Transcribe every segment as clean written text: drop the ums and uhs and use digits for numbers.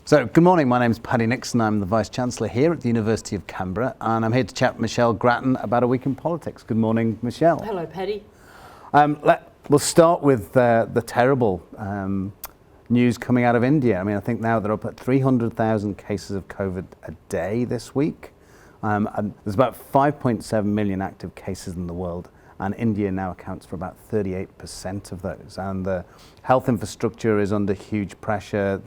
So, good morning, my name's Paddy Nixon, I'm the Vice-Chancellor here at the University of Canberra, and I'm here to chat with Michelle Grattan about a week in politics. Good morning, Michelle. Hello, Paddy. We'll start with the terrible news coming out of India. I mean, I think now they're up at 300,000 cases of COVID a day this week. And there's about 5.7 million active cases in the world, and India now accounts for about 38% of those. And the health infrastructure is under huge pressure.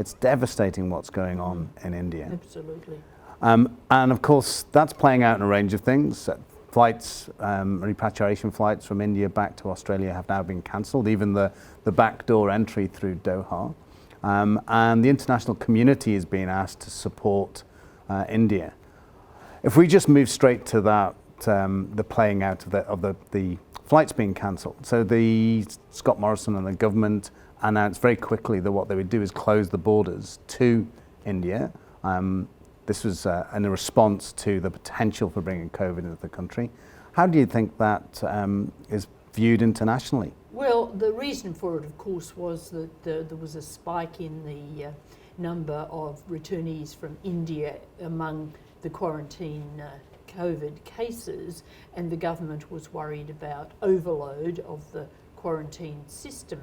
It's devastating what's going on in India. Absolutely. And of course, that's playing out in a range of things. Flights, repatriation flights from India back to Australia have now been cancelled, even the backdoor entry through Doha. And the international community is being asked to support India. If we just move straight to that, the playing out of the flights being cancelled. So Scott Morrison and the government announced very quickly that what they would do is close the borders to India. This was in a response to the potential for bringing COVID into the country. How do you think that is viewed internationally? Well, the reason for it, of course, was that there was a spike in the number of returnees from India among the quarantine COVID cases, and the government was worried about overload of the quarantine system.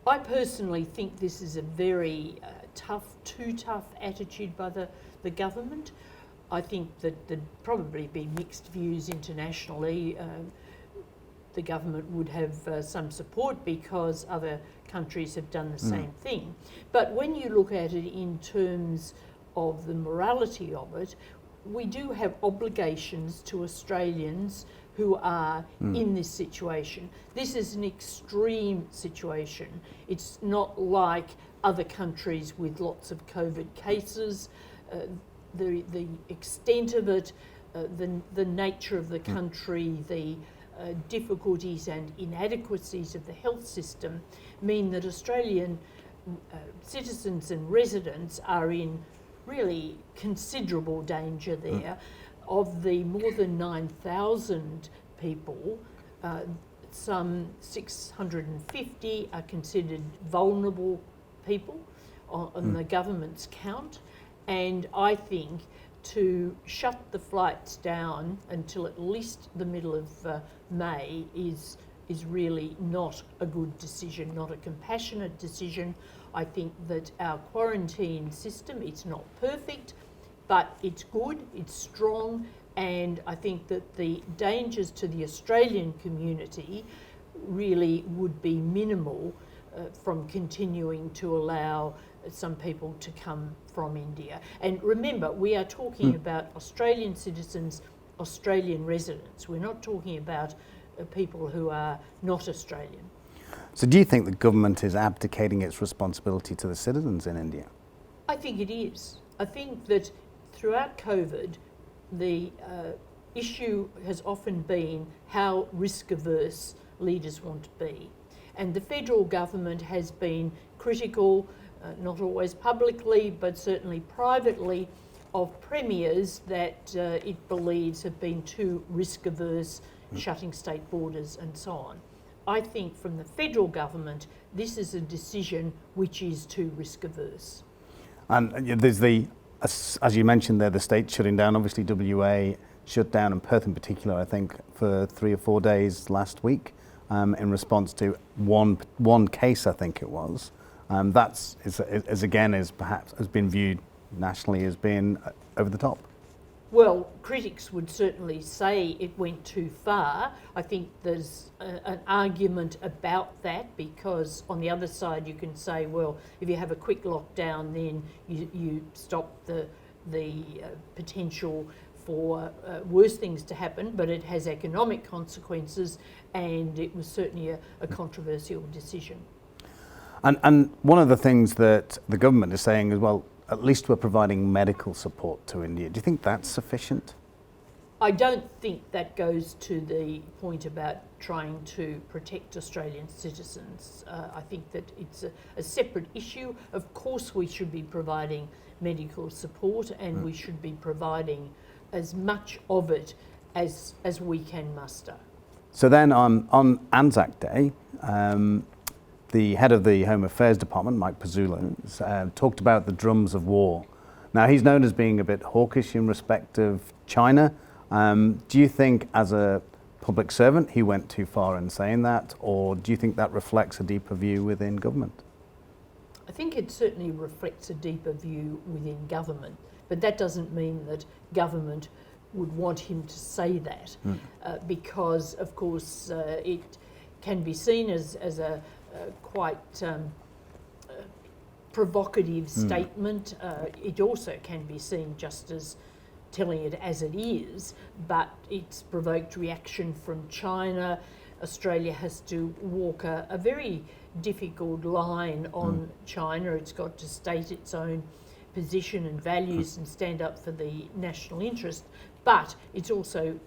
I personally think this is a very too tough attitude by the government. I think that there'd probably be mixed views internationally. The government would have some support because other countries have done the same thing. But when you look at it in terms of the morality of it, we do have obligations to Australians who are in this situation. This is an extreme situation. It's not like other countries with lots of COVID cases. The extent of it, the nature of the country, the difficulties and inadequacies of the health system mean that Australian citizens and residents are in really considerable danger there. Of the more than 9,000 people, some 650 are considered vulnerable people on the government's count, and I think to shut the flights down until at least the middle of May is really not a good decision, not a compassionate decision. I think that our quarantine system, it's not perfect, but it's good, it's strong, and I think that the dangers to the Australian community really would be minimal from continuing to allow some people to come from India. And remember, we are talking about Australian citizens, Australian residents. We're not talking about people who are not Australian. So do you think the government is abdicating its responsibility to the citizens in India? I think it is. I think that throughout COVID, the issue has often been how risk-averse leaders want to be. And the federal government has been critical, not always publicly, but certainly privately, of premiers that it believes have been too risk-averse, shutting state borders and so on. I think from the federal government, this is a decision which is too risk-averse. And there's as you mentioned there, the state shutting down. Obviously WA shut down, and Perth in particular, I think, for 3 or 4 days last week in response to one case, I think it was. That's perhaps has been viewed nationally as being over the top. Well, critics would certainly say it went too far. I think there's an argument about that, because on the other side you can say, well, if you have a quick lockdown, then you stop the potential for worse things to happen, but it has economic consequences, and it was certainly a controversial decision. And one of the things that the government is saying is, well, at least we're providing medical support to India. Do you think that's sufficient? I don't think that goes to the point about trying to protect Australian citizens. I think that it's a separate issue. Of course we should be providing medical support, and we should be providing as much of it as we can muster. So then on ANZAC Day, the head of the Home Affairs Department, Mike Pezzullo, talked about the drums of war. Now, he's known as being a bit hawkish in respect of China. Do you think, as a public servant, he went too far in saying that, or do you think that reflects a deeper view within government? I think it certainly reflects a deeper view within government, but that doesn't mean that government would want him to say that, because, of course, it can be seen as a quite provocative statement. It also can be seen just as telling it as it is, but it's provoked reaction from China. Australia has to walk a very difficult line on China. It's got to state its own position and values and stand up for the national interest, but it's also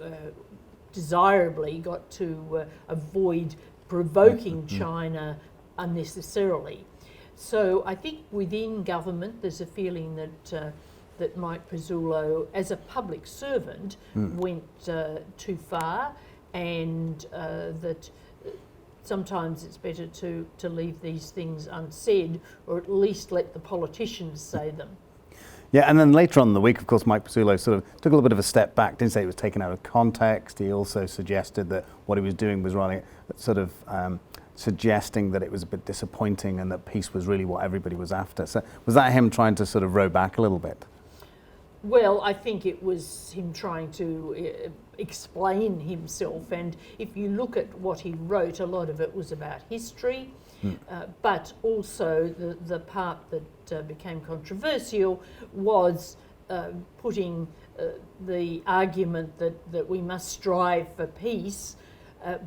desirably got to avoid provoking China unnecessarily. So I think within government there's a feeling that Mike Pezzullo, as a public servant, went too far, and that sometimes it's better to leave these things unsaid, or at least let the politicians say them. Yeah, and then later on in the week, of course, Mike Pezzullo sort of took a little bit of a step back, didn't say it was taken out of context. He also suggested that what he was doing was really sort of suggesting that it was a bit disappointing and that peace was really what everybody was after. So was that him trying to sort of row back a little bit? Well, I think it was him trying to explain himself, and if you look at what he wrote, a lot of it was about history, but also the part that became controversial was putting the argument that we must strive for peace,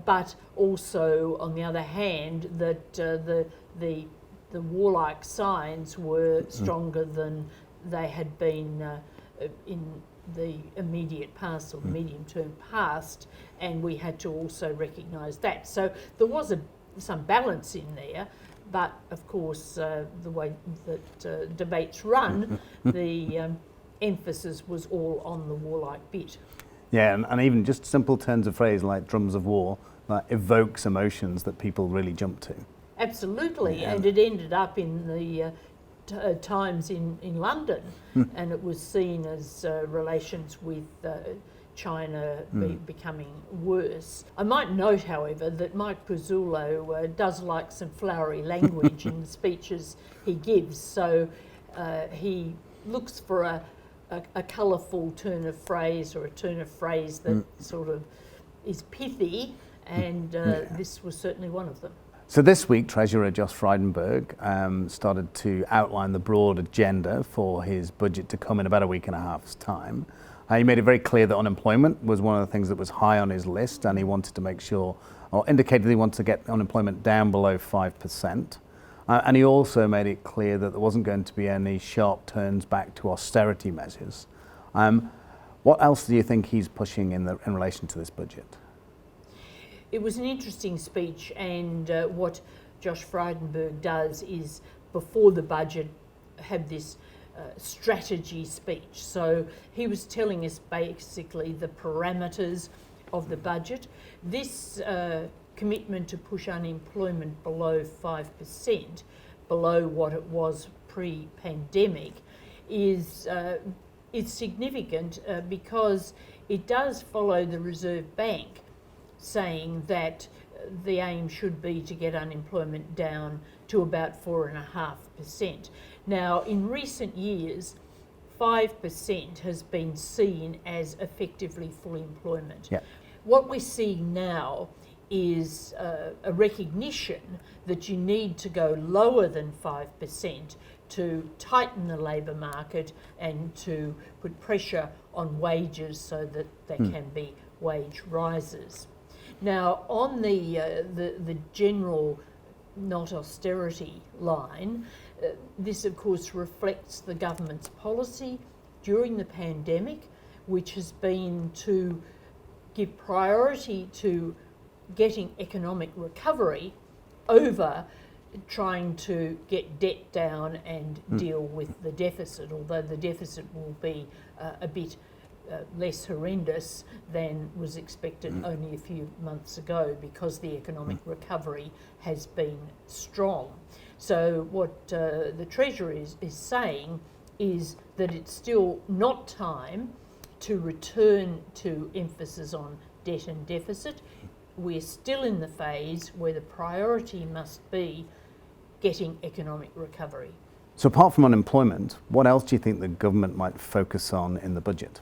but also, on the other hand, that the warlike signs were stronger than they had been in the immediate past or the medium-term past, and we had to also recognise that. So there was some balance in there, but of course the way that debates run, the emphasis was all on the warlike bit. Yeah, and even just simple turns of phrase like drums of war evokes emotions that people really jump to. Absolutely, and it ended up in the Times in London, and it was seen as relations with China becoming worse. I might note, however, that Mike Pezzullo does like some flowery language in the speeches he gives, so he looks for a colourful turn of phrase, or a turn of phrase that sort of is pithy, and this was certainly one of them. So this week, Treasurer Josh Frydenberg started to outline the broad agenda for his budget to come in about a week and a half's time. He made it very clear that unemployment was one of the things that was high on his list, and he wanted to make sure, or indicated he wanted to get unemployment down below 5%. And he also made it clear that there wasn't going to be any sharp turns back to austerity measures. What else do you think he's pushing in relation to this budget? It was an interesting speech, and what Josh Frydenberg does is, before the budget, have this strategy speech. So he was telling us basically the parameters of the budget. This commitment to push unemployment below 5%, below what it was pre-pandemic, is significant because it does follow the Reserve Bank saying that the aim should be to get unemployment down to about 4.5%. Now, in recent years, 5% has been seen as effectively full employment. Yep. What we're seeing now is a recognition that you need to go lower than 5% to tighten the labour market and to put pressure on wages so that there can be wage rises. Now, on the general not austerity line, this of course reflects the government's policy during the pandemic, which has been to give priority to getting economic recovery over trying to get debt down and deal with the deficit, although the deficit will be a bit less horrendous than was expected only a few months ago, because the economic recovery has been strong. So what the Treasurer is saying is that it's still not time to return to emphasis on debt and deficit. We're still in the phase where the priority must be getting economic recovery. So apart from unemployment, what else do you think the government might focus on in the budget?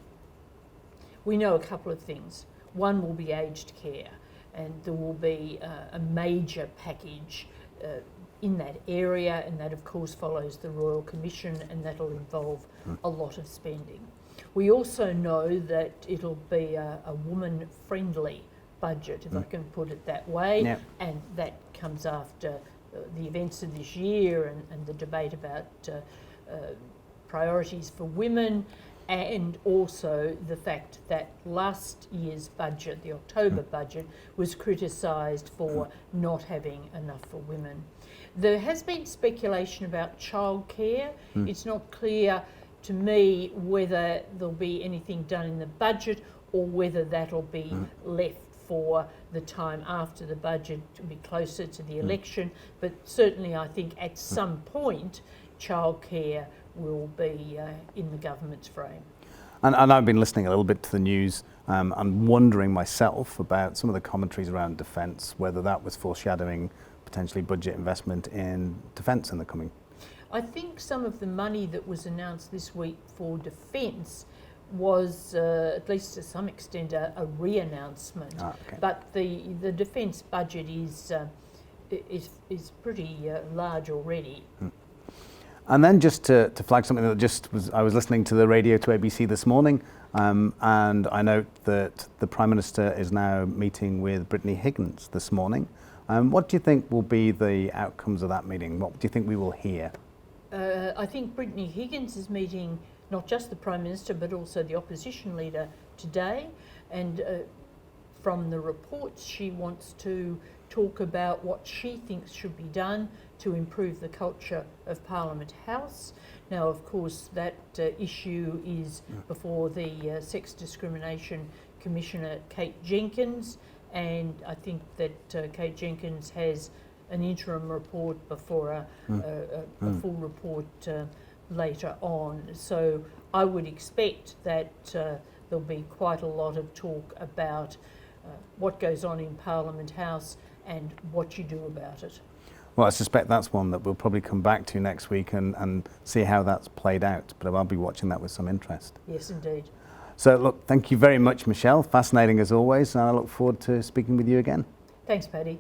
We know a couple of things. One will be aged care, and there will be a major package in that area, and that of course follows the Royal Commission, and that'll involve a lot of spending. We also know that it'll be a woman-friendly budget, if I can put it that way, Yep. and that comes after the events of this year and the debate about priorities for women, and also the fact that last year's budget, the October budget, was criticised for not having enough for women. There has been speculation about childcare. It's not clear to me whether there'll be anything done in the budget or whether that'll be left for the time after the budget, to be closer to the election. But certainly I think at some point childcare will be in the government's frame. And I've been listening a little bit to the news and wondering myself about some of the commentaries around defence, whether that was foreshadowing potentially budget investment in defence in the coming. I think some of the money that was announced this week for defence was, at least to some extent, a re-announcement. Okay. But the defence budget is pretty large already. And then just to flag something that I was listening to the radio to ABC this morning, and I note that the Prime Minister is now meeting with Brittany Higgins this morning. What do you think will be the outcomes of that meeting? What do you think we will hear? I think Brittany Higgins is meeting not just the Prime Minister but also the opposition leader today, and from the reports she wants to talk about what she thinks should be done to improve the culture of Parliament House. Now, of course, that issue is before the Sex Discrimination Commissioner, Kate Jenkins, and I think that Kate Jenkins has an interim report before a full report later on. So I would expect that there'll be quite a lot of talk about what goes on in Parliament House and what you do about it. Well, I suspect that's one that we'll probably come back to next week and see how that's played out, but I'll be watching that with some interest. Yes, indeed. So look, thank you very much, Michelle. Fascinating as always, and I look forward to speaking with you again. Thanks, Paddy.